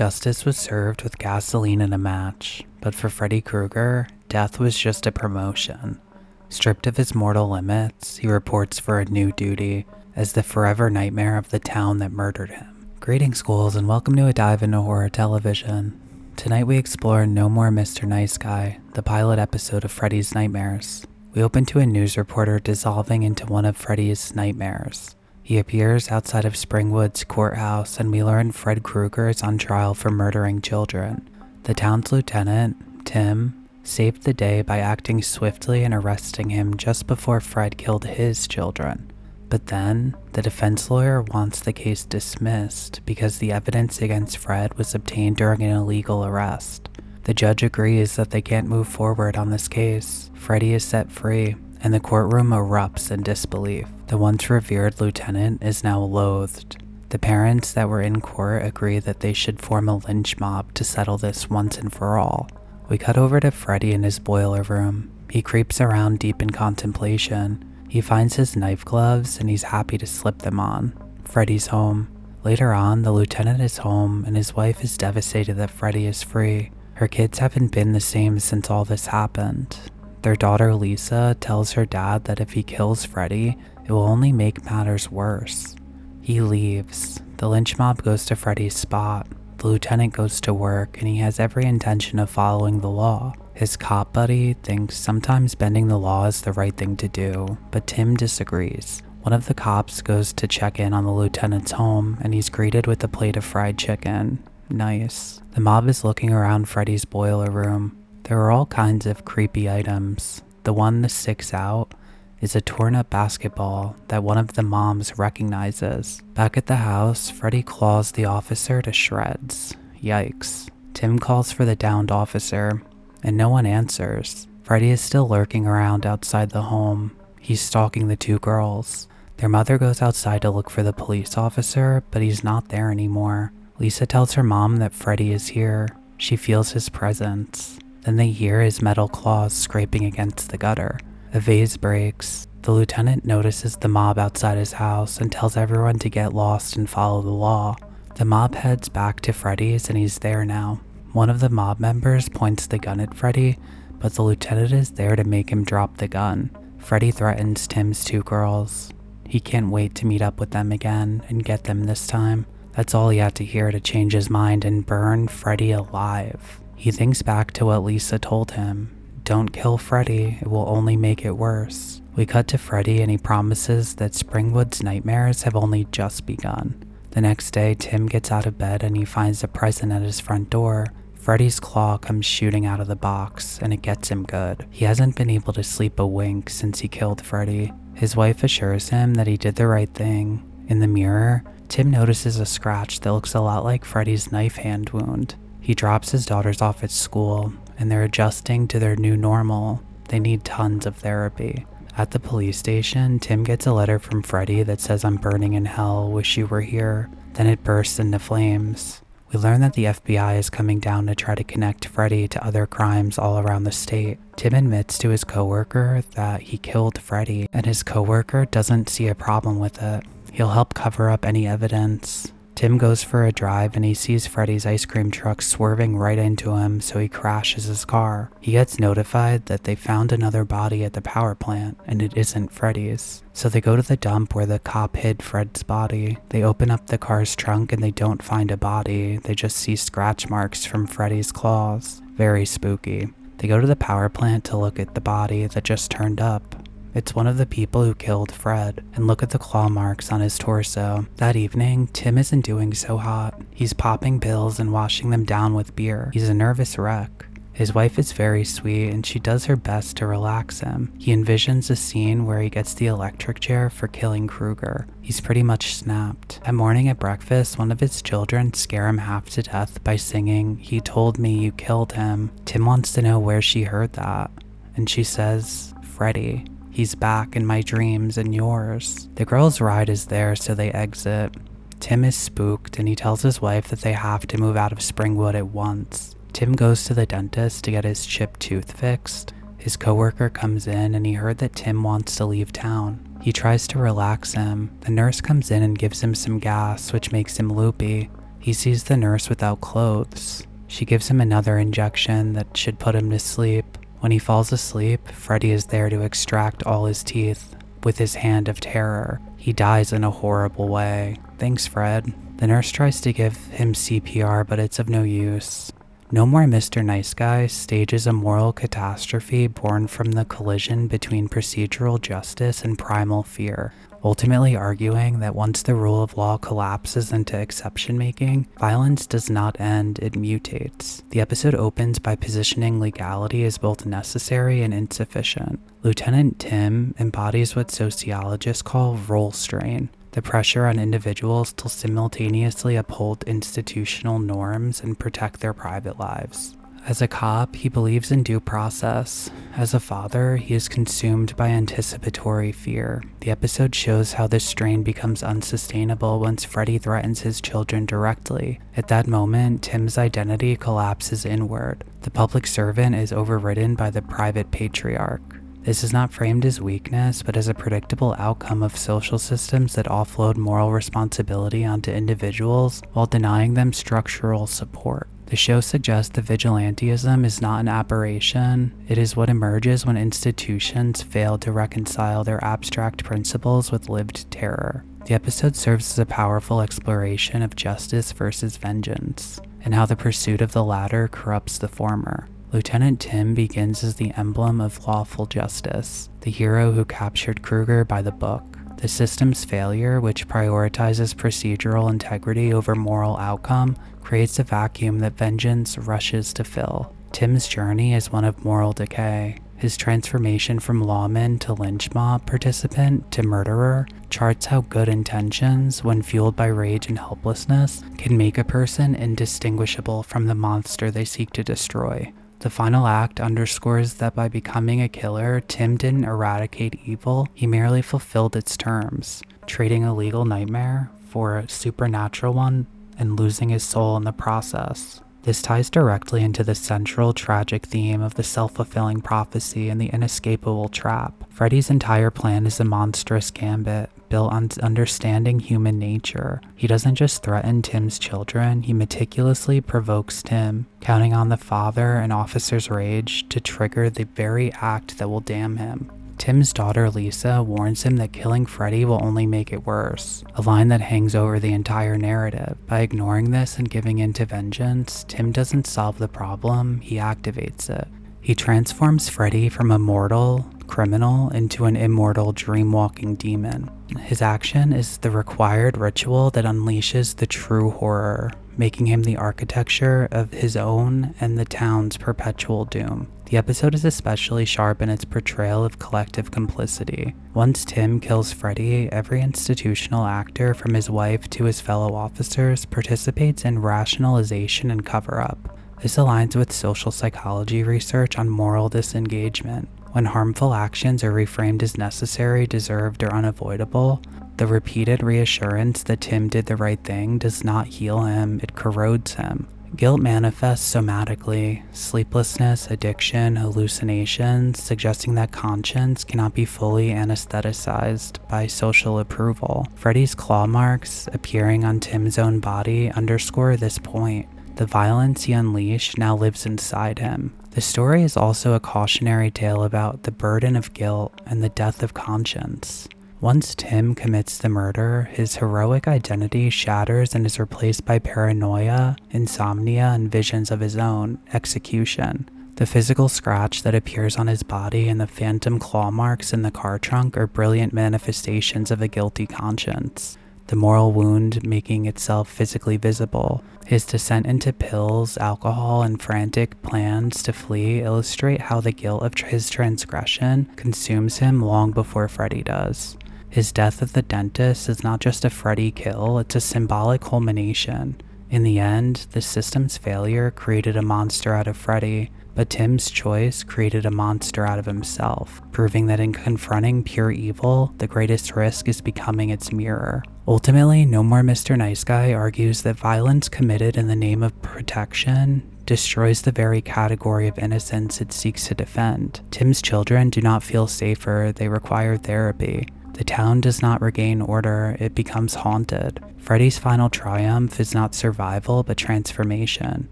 Justice was served with gasoline and a match, but for Freddy Krueger, death was just a promotion. Stripped of his mortal limits, he reports for a new duty as the forever nightmare of the town that murdered him. Greetings, ghouls, and welcome to a dive into horror television. Tonight we explore No More Mr. Nice Guy, the pilot episode of Freddy's Nightmares. We open to a news reporter dissolving into one of Freddy's nightmares. He appears outside of Springwood's courthouse, and we learn Fred Krueger is on trial for murdering children. The town's lieutenant, Tim, saved the day by acting swiftly and arresting him just before Fred killed his children. But then, the defense lawyer wants the case dismissed because the evidence against Fred was obtained during an illegal arrest. The judge agrees that they can't move forward on this case. Freddy is set free, and the courtroom erupts in disbelief. The once revered lieutenant is now loathed. The parents that were in court agree that they should form a lynch mob to settle this once and for all. We cut over to Freddy in his boiler room. He creeps around deep in contemplation. He finds his knife gloves and he's happy to slip them on. Freddy's home. Later on, the lieutenant is home and his wife is devastated that Freddy is free. Her kids haven't been the same since all this happened. Their daughter Lisa tells her dad that if he kills Freddy, it will only make matters worse. He leaves. The lynch mob goes to Freddy's spot. The lieutenant goes to work and he has every intention of following the law. His cop buddy thinks sometimes bending the law is the right thing to do, but Tim disagrees. One of the cops goes to check in on the lieutenant's home and he's greeted with a plate of fried chicken. Nice. The mob is looking around Freddy's boiler room. There are all kinds of creepy items. The one that sticks out is a torn up basketball that one of the moms recognizes. Back at the house, Freddy claws the officer to shreds. Yikes. Tim calls for the downed officer, and no one answers. Freddy is still lurking around outside the home. He's stalking the two girls. Their mother goes outside to look for the police officer, but he's not there anymore. Lisa tells her mom that Freddy is here. She feels his presence. Then they hear his metal claws scraping against the gutter. A vase breaks. The lieutenant notices the mob outside his house and tells everyone to get lost and follow the law. The mob heads back to Freddy's and he's there now. One of the mob members points the gun at Freddy, but the lieutenant is there to make him drop the gun. Freddy threatens Tim's two girls. He can't wait to meet up with them again and get them this time. That's all he had to hear to change his mind and burn Freddy alive. He thinks back to what Lisa told him. Don't kill Freddy, it will only make it worse. We cut to Freddy and he promises that Springwood's nightmares have only just begun. The next day, Tim gets out of bed and he finds a present at his front door. Freddy's claw comes shooting out of the box and it gets him good. He hasn't been able to sleep a wink since he killed Freddy. His wife assures him that he did the right thing. In the mirror, Tim notices a scratch that looks a lot like Freddy's knife hand wound. He drops his daughters off at school, and they're adjusting to their new normal. They need tons of therapy. At the police station, Tim gets a letter from Freddy that says, "I'm burning in hell, wish you were here." Then it bursts into flames. We learn that the FBI is coming down to try to connect Freddy to other crimes all around the state. Tim admits to his coworker that he killed Freddy, and his coworker doesn't see a problem with it. He'll help cover up any evidence. Tim goes for a drive and he sees Freddy's ice cream truck swerving right into him, so he crashes his car. He gets notified that they found another body at the power plant, and it isn't Freddy's. So they go to the dump where the cop hid Fred's body. They open up the car's trunk and they don't find a body. They just see scratch marks from Freddy's claws. Very spooky. They go to the power plant to look at the body that just turned up. It's one of the people who killed Fred, and look at the claw marks on his torso. That evening, Tim isn't doing so hot. He's popping pills and washing them down with beer. He's a nervous wreck. His wife is very sweet and she does her best to relax him. He envisions a scene where he gets the electric chair for killing Krueger. He's pretty much snapped. That morning at breakfast, one of his children scare him half to death by singing, "He told me you killed him." Tim wants to know where she heard that, and she says, "Freddy. He's back in my dreams and yours." The girls' ride is there, so they exit. Tim is spooked and he tells his wife that they have to move out of Springwood at once. Tim goes to the dentist to get his chipped tooth fixed. His coworker comes in and he heard that Tim wants to leave town. He tries to relax him. The nurse comes in and gives him some gas, which makes him loopy. He sees the nurse without clothes. She gives him another injection that should put him to sleep. When he falls asleep, Freddy is there to extract all his teeth with his hand of terror. He dies in a horrible way. Thanks, Fred. The nurse tries to give him CPR, but it's of no use. No More Mr. Nice Guy stages a moral catastrophe born from the collision between procedural justice and primal fear, ultimately arguing that once the rule of law collapses into exception making, violence does not end, it mutates. The episode opens by positioning legality as both necessary and insufficient. Lieutenant Tim embodies what sociologists call role strain, the pressure on individuals to simultaneously uphold institutional norms and protect their private lives. As a cop, he believes in due process. As a father, he is consumed by anticipatory fear. The episode shows how this strain becomes unsustainable once Freddy threatens his children directly. At that moment, Tim's identity collapses inward. The public servant is overridden by the private patriarch. This is not framed as weakness, but as a predictable outcome of social systems that offload moral responsibility onto individuals while denying them structural support. The show suggests that vigilantism is not an aberration. It is what emerges when institutions fail to reconcile their abstract principles with lived terror. The episode serves as a powerful exploration of justice versus vengeance, and how the pursuit of the latter corrupts the former. Lieutenant Tim begins as the emblem of lawful justice, the hero who captured Krueger by the book. The system's failure, which prioritizes procedural integrity over moral outcome, creates a vacuum that vengeance rushes to fill. Tim's journey is one of moral decay. His transformation from lawman to lynch mob participant to murderer charts how good intentions, when fueled by rage and helplessness, can make a person indistinguishable from the monster they seek to destroy. The final act underscores that by becoming a killer, Tim didn't eradicate evil, he merely fulfilled its terms, trading a legal nightmare for a supernatural one and losing his soul in the process. This ties directly into the central tragic theme of the self-fulfilling prophecy and the inescapable trap. Freddy's entire plan is a monstrous gambit, built on understanding human nature. He doesn't just threaten Tim's children, he meticulously provokes Tim, counting on the father and officer's rage to trigger the very act that will damn him. Tim's daughter Lisa warns him that killing Freddy will only make it worse, a line that hangs over the entire narrative. By ignoring this and giving in to vengeance, Tim doesn't solve the problem, he activates it. He transforms Freddy from a mortal criminal into an immortal dream-walking demon. His action is the required ritual that unleashes the true horror, making him the architecture of his own and the town's perpetual doom. The episode is especially sharp in its portrayal of collective complicity. Once Tim kills Freddy, every institutional actor, from his wife to his fellow officers, participates in rationalization and cover-up. This aligns with social psychology research on moral disengagement. When harmful actions are reframed as necessary, deserved, or unavoidable, the repeated reassurance that Tim did the right thing does not heal him, it corrodes him. Guilt manifests somatically: sleeplessness, addiction, hallucinations, suggesting that conscience cannot be fully anesthetized by social approval. Freddy's claw marks appearing on Tim's own body underscore this point. The violence he unleashed now lives inside him. The story is also a cautionary tale about the burden of guilt and the death of conscience. Once Tim commits the murder, his heroic identity shatters and is replaced by paranoia, insomnia, and visions of his own execution. The physical scratch that appears on his body and the phantom claw marks in the car trunk are brilliant manifestations of a guilty conscience, the moral wound making itself physically visible. His descent into pills, alcohol, and frantic plans to flee illustrate how the guilt of his transgression consumes him long before Freddy does. His death at the dentist is not just a Freddy kill, it's a symbolic culmination. In the end, the system's failure created a monster out of Freddy, but Tim's choice created a monster out of himself, proving that in confronting pure evil, the greatest risk is becoming its mirror. Ultimately, No More Mr. Nice Guy argues that violence committed in the name of protection destroys the very category of innocence it seeks to defend. Tim's children do not feel safer, they require therapy. The town does not regain order, it becomes haunted. Freddy's final triumph is not survival but transformation.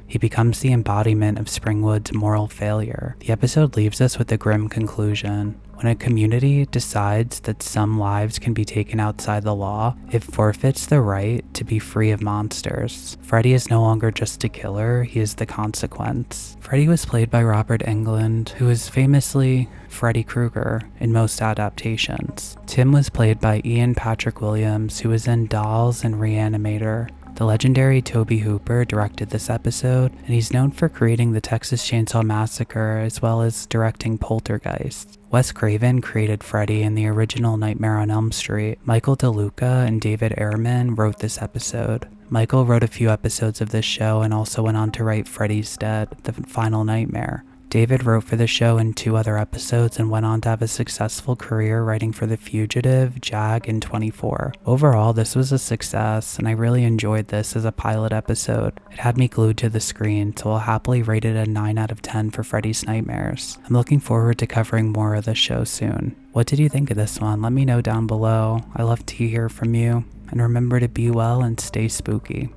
He becomes the embodiment of Springwood's moral failure. The episode leaves us with a grim conclusion. When a community decides that some lives can be taken outside the law, it forfeits the right to be free of monsters. Freddy is no longer just a killer, he is the consequence. Freddy was played by Robert Englund, who is famously Freddy Krueger in most adaptations. Tim was played by Ian Patrick Williams, who was in Dolls and Reanimator. The legendary Tobe Hooper directed this episode, and he's known for creating the Texas Chainsaw Massacre as well as directing Poltergeist. Wes Craven created Freddy in the original Nightmare on Elm Street. Michael DeLuca and David Ehrman wrote this episode. Michael wrote a few episodes of this show and also went on to write Freddy's Dead, The Final Nightmare. David wrote for the show in 2 other episodes and went on to have a successful career writing for The Fugitive, Jag, and 24. Overall, this was a success, and I really enjoyed this as a pilot episode. It had me glued to the screen, so I'll happily rate it a 9 out of 10 for Freddy's Nightmares. I'm looking forward to covering more of this show soon. What did you think of this one? Let me know down below. I love to hear from you, and remember to be well and stay spooky.